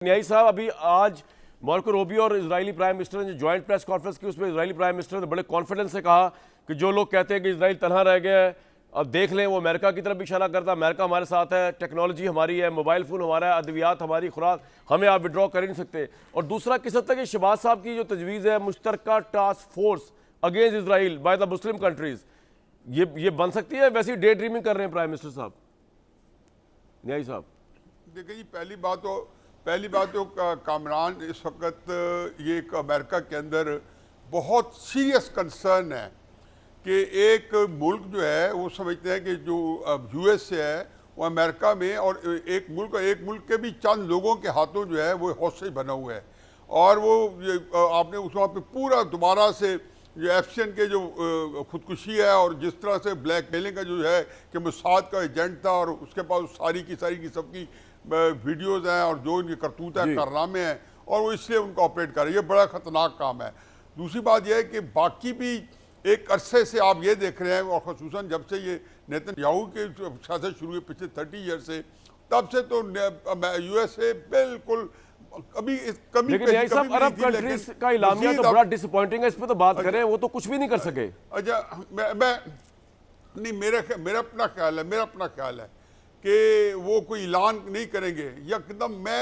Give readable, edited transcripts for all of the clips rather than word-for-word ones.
न्याई साहब, अभी आज मार्को रूबियो और इजरायली प्राइम मिनिस्टर ने जो ज्वाइंट प्रेस कॉन्फ्रेंस की, उसमें इजरायली प्राइम मिनिस्टर ने बड़े कॉन्फिडेंस से कहा कि जो लोग कहते हैं कि इजराइल तनहा रह गया है, अब देख लें, वो अमेरिका की तरफ भी इशारा करता है। अमेरिका हमारे साथ है, टेक्नोलॉजी हमारी है, मोबाइल फ़ोन हमारा है, अद्वियात हमारी, खुराक हमें आप विड्रॉ कर ही नहीं सकते। और दूसरा, किस हद तक शहबाज साहब की जो तजवीज़ है मुश्तरका task force against Israel by the Muslim countries, ये बन सकती है? वैसे ही डे ड्रीमिंग कर रहे हैं प्राइम मिनिस्टर साहब, न्याई साहब? देखिए जी, पहली बात तो कामरान इस वक्त ये एक अमेरिका के अंदर बहुत सीरियस कंसर्न है कि एक मुल्क जो है वो समझते हैं कि जो यूएस से है वो अमेरिका में, और एक मुल्क के भी चंद लोगों के हाथों जो है वो हौसले बना हुआ है। और वो आपने उस वहाँ पे पूरा दोबारा से जो एफसीएन के जो खुदकुशी है और जिस तरह से ब्लैकमेलिंग का जो है कि मोसाद का एजेंट था और उसके पास सारी की सबकी वीडियोज़ हैं और जो इनके करतूत है कारनामे हैं, और वो इसलिए उनको ऑपरेट कर रहे हैं। ये बड़ा ख़तरनाक काम है। दूसरी बात यह है कि बाकी भी एक अरसे से आप ये देख रहे हैं, और ख़ुसूसन जब से ये नेतन्याहू के सियासत शुरू हुई पिछले 30 ईयर से, तब से तो यूएसए बिल्कुल अभी कभी अरब कंट्रीज का इलामिया तो बड़ा डिसअपॉइंटिंग है, इस पे तो बात करें, वो तो कुछ भी नहीं कर सके। अच्छा, मेरा अपना ख्याल है कि वो कोई ऐलान नहीं करेंगे, यकदम मैं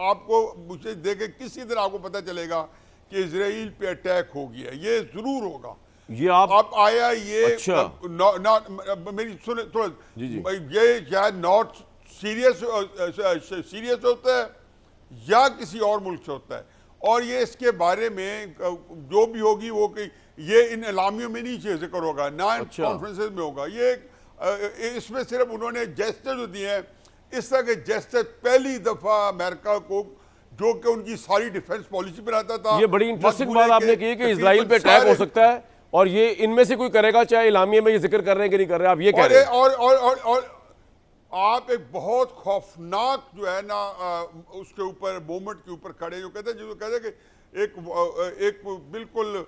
आपको मुझे देखे किसी तरह आपको पता चलेगा कि इजराइल पे अटैक हो गया, ये जरूर होगा। ये आप आया ये अच्छा। मेरी सुने थोड़ा, ये शायद नॉट सीरियस होता है या किसी और मुल्क से होता है, और ये इसके बारे में जो भी होगी वो कि ये इन एलामियों में नहीं जिक्र होगा, ना इन कॉन्फ्रेंसेस में होगा। ये इसमें सिर्फ उन्होंने जेस्टर जो दिए हैं, इस तरह के जेस्टर पहली दफा अमेरिका को, जो कि उनकी सारी डिफेंस पॉलिसी बनाता था। ये बड़ी इंटरेस्टिंग बात आपने की कि इजराइल पे अटैक हो सकता है और ये इनमें से कोई करेगा, चाहे इलामिया में ये जिक्र कर रहे हैं कि नहीं कर रहे, आप ये कह रहे हैं। और आप एक बहुत खौफनाक जो है ना उसके ऊपर मोमेंट के ऊपर खड़े, जो कहते हैं कि एक बिल्कुल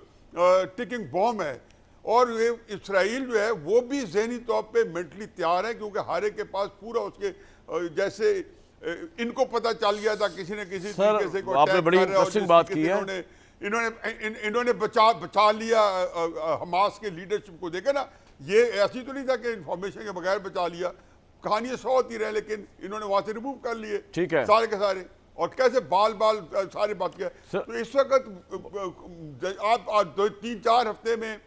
टिकिंग बॉम्ब है। और ये इसराइल जो है वो भी ज़हनी तौर पे मेंटली तैयार है, क्योंकि हर एक के पास पूरा उसके जैसे इनको पता चल गया था किसी न किसी तरीके से को आपने बड़ी इंटरेस्टिंग बात की है। इन्होंने बचा लिया हमास के लीडरशिप को। देखे ना, ये ऐसी तो नहीं था कि इंफॉर्मेशन के बगैर बचा लिया, कहानियां 100 होती रहे, लेकिन इन्होंने वहां से रिमूव कर लिए, ठीक है, सारे के सारे, और कैसे बाल सारे बात किया। तो इस वक्त आप 2-3-4 हफ्ते में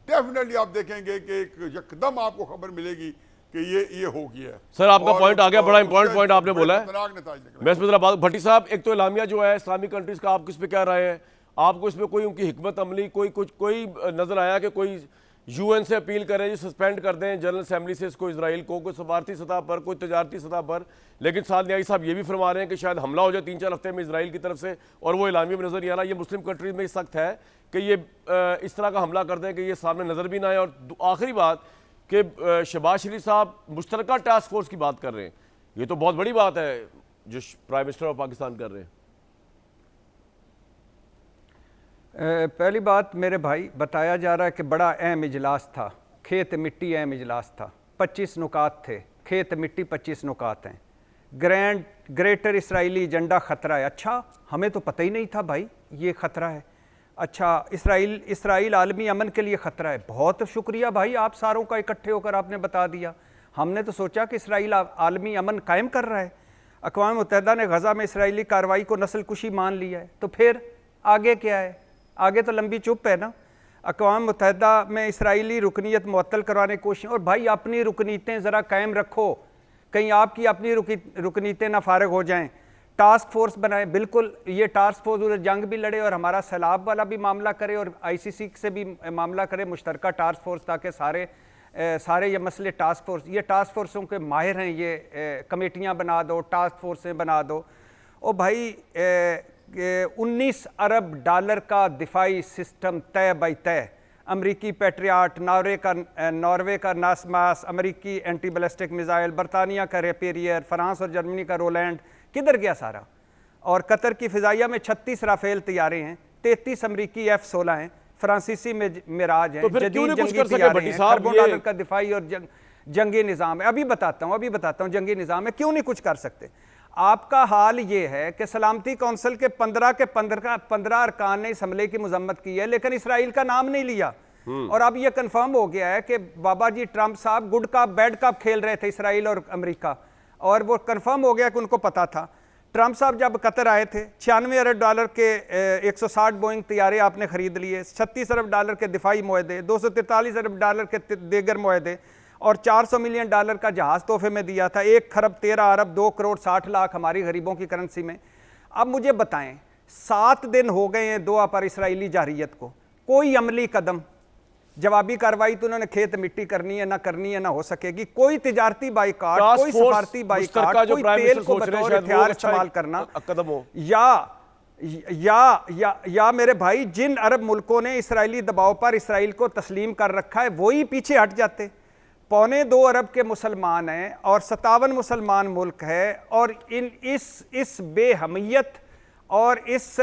डेफिनेटली आप देखेंगे कि एकदम आपको खबर मिलेगी कि ये हो गया है। सर, आपका पॉइंट आ गया, बड़ा इंपॉर्टेंट पॉइंट आपने बोला है। मैं इसमें जरा भट्टी साहब, एक तो इलामिया जो है इस्लामिक कंट्रीज का, आप किस पे क्या राय है? आपको इसमें कोई उनकी हिकमत अमली कोई नजर आया कि कोई यूएन से अपील करे जी सस्पेंड कर दें जनरल असेंबली से इसको, इसराइल को, कोई सफारती सतह पर, कोई तजारती सतह पर? लेकिन साथ न्याई साहब ये भी फरमा रहे हैं कि शायद हमला हो जाए 3-4 हफ्ते में इसराइल की तरफ से, और वो इलामिया में नजर नहीं आ रहा। ये मुस्लिम कंट्रीज में सख्त है कि ये इस तरह का हमला कर दें कि ये सामने नजर भी ना आए। और आखिरी बात कि शहबाज शरीफ साहब मुश्तरका टास्क फोर्स की बात कर रहे हैं, ये तो बहुत बड़ी बात है जो प्राइम मिनिस्टर ऑफ पाकिस्तान कर रहे हैं। पहली बात मेरे भाई, बताया जा रहा है कि बड़ा अहम इजलास था, खेत मिट्टी अहम इजलास था, 25 नुकात थे, खेत मिट्टी 25 नुकात हैं, ग्रेटर इसराइली एजेंडा ख़तरा है। अच्छा, हमें तो पता ही नहीं था भाई ये ख़तरा है। अच्छा, इसराइल आलमी अमन के लिए ख़तरा है। बहुत शुक्रिया भाई, आप सारों का इकट्ठे होकर आपने बता दिया। हमने तो सोचा कि इसराइल आलमी अमन कायम कर रहा है। अक़वाम मुत्तहिदा ने गज़ा में इसराइली कार्रवाई को नस्लकुशी मान लिया है, तो फिर आगे क्या है? आगे तो लंबी चुप है ना। अक़वाम मुत्तहिदा में इसराइली रुकनीत मुअत्तल करवाने की कोशिश, और भाई अपनी रुकनीतें ज़रा कायम रखो, कहीं आपकी अपनी रुकनीतें ना फारग हो जाएं। टास्क फोर्स बनाए, बिल्कुल ये टास्क फोर्स उधर जंग भी लड़े और हमारा सैलाब वाला भी मामला करे और आईसीसी से भी मामला करे, मुश्तरका टास्क फोर्स, ताकि सारे ये मसले टास्क फोर्स, ये टास्क फोर्सों के माहिर हैं, ये कमेटियाँ बना दो, टास्क फोर्सें बना दो। और भाई 19 अरब डॉलर का दिफाई सिस्टम तय बाई तय, अमरीकी पैट्रियाट, नॉर्वे का नासमास, अमरीकी एंटी बैलिस्टिक मिसाइल, बरतानिया का रेपेरियर, फ्रांस और जर्मनी का रोलैंड, किधर गया सारा? और कतर की फ़िज़ाइया में 36 राफेल तैयारे हैं, 33 अमरीकी F-16 हैं, फ्रांसीसी में मिराज हैं, जदीद जंगी तैयारे हैं, $1 डॉलर का दिफाई और जंगी निज़ाम है। अभी बताता हूँ जंगी निज़ाम है, क्यों नहीं कुछ कर सकते। आपका हाल ये है कि सलामती कौंसिल के 15 अरकान ने इस हमले की मजम्मत की है, लेकिन इसराइल का नाम नहीं लिया। और अब यह कंफर्म हो गया है कि बाबा जी ट्रंप साहब गुड कप बैड कप खेल रहे थे इसराइल और अमेरिका, और वो कंफर्म हो गया कि उनको पता था। ट्रंप साहब जब कतर आए थे, $96 अरब के 160 बोइंग तैयारे आपने खरीद लिए, $36 अरब के दिफाई मुआहदे, $243 अरब के दीगर मुआहदे, और $400 मिलियन का जहाज तोहफे में दिया था। 1,13 अरब 2 करोड़ 60 लाख हमारी गरीबों की करेंसी में। अब मुझे बताएं, 7 दिन हो गए हैं दोहा पर इसराइली जारहियत को, कोई अमली कदम, जवाबी कार्रवाई तो उन्होंने खेत मिट्टी करनी है ना हो सकेगी, कोई तिजारती बाइकाट, कोई सफारती बाइकाट, कोई तेल को बतौर हथियार इस्तेमाल करना कदम हो, या मेरे भाई जिन अरब मुल्कों ने इसराइली दबाव पर इसराइल को तस्लीम कर रखा है वही पीछे हट जाते। 2.25 अरब के मुसलमान हैं और 57 मुसलमान मुल्क है, और इस बेहमियत और इस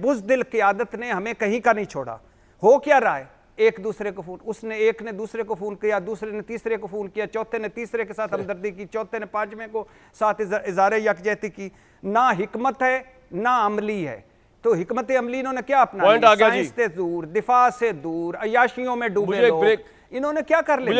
बुज़दिल क़ियादत ने हमें कहीं का नहीं छोड़ा। हो क्या रहा है, एक दूसरे को फोन, एक ने दूसरे को फोन किया, दूसरे ने तीसरे को फोन किया, चौथे ने तीसरे के साथ हमदर्दी की, चौथे ने पांचवें को साथ इज़ारे यकजहती की। ना हिकमत है ना अमली है। तो हिकमत अमली इन्होंने क्या अपना, साइंस से दूर, दिफा से दूर, अयाशियों में डूबे लोग, इन्होंने क्या कर लिया।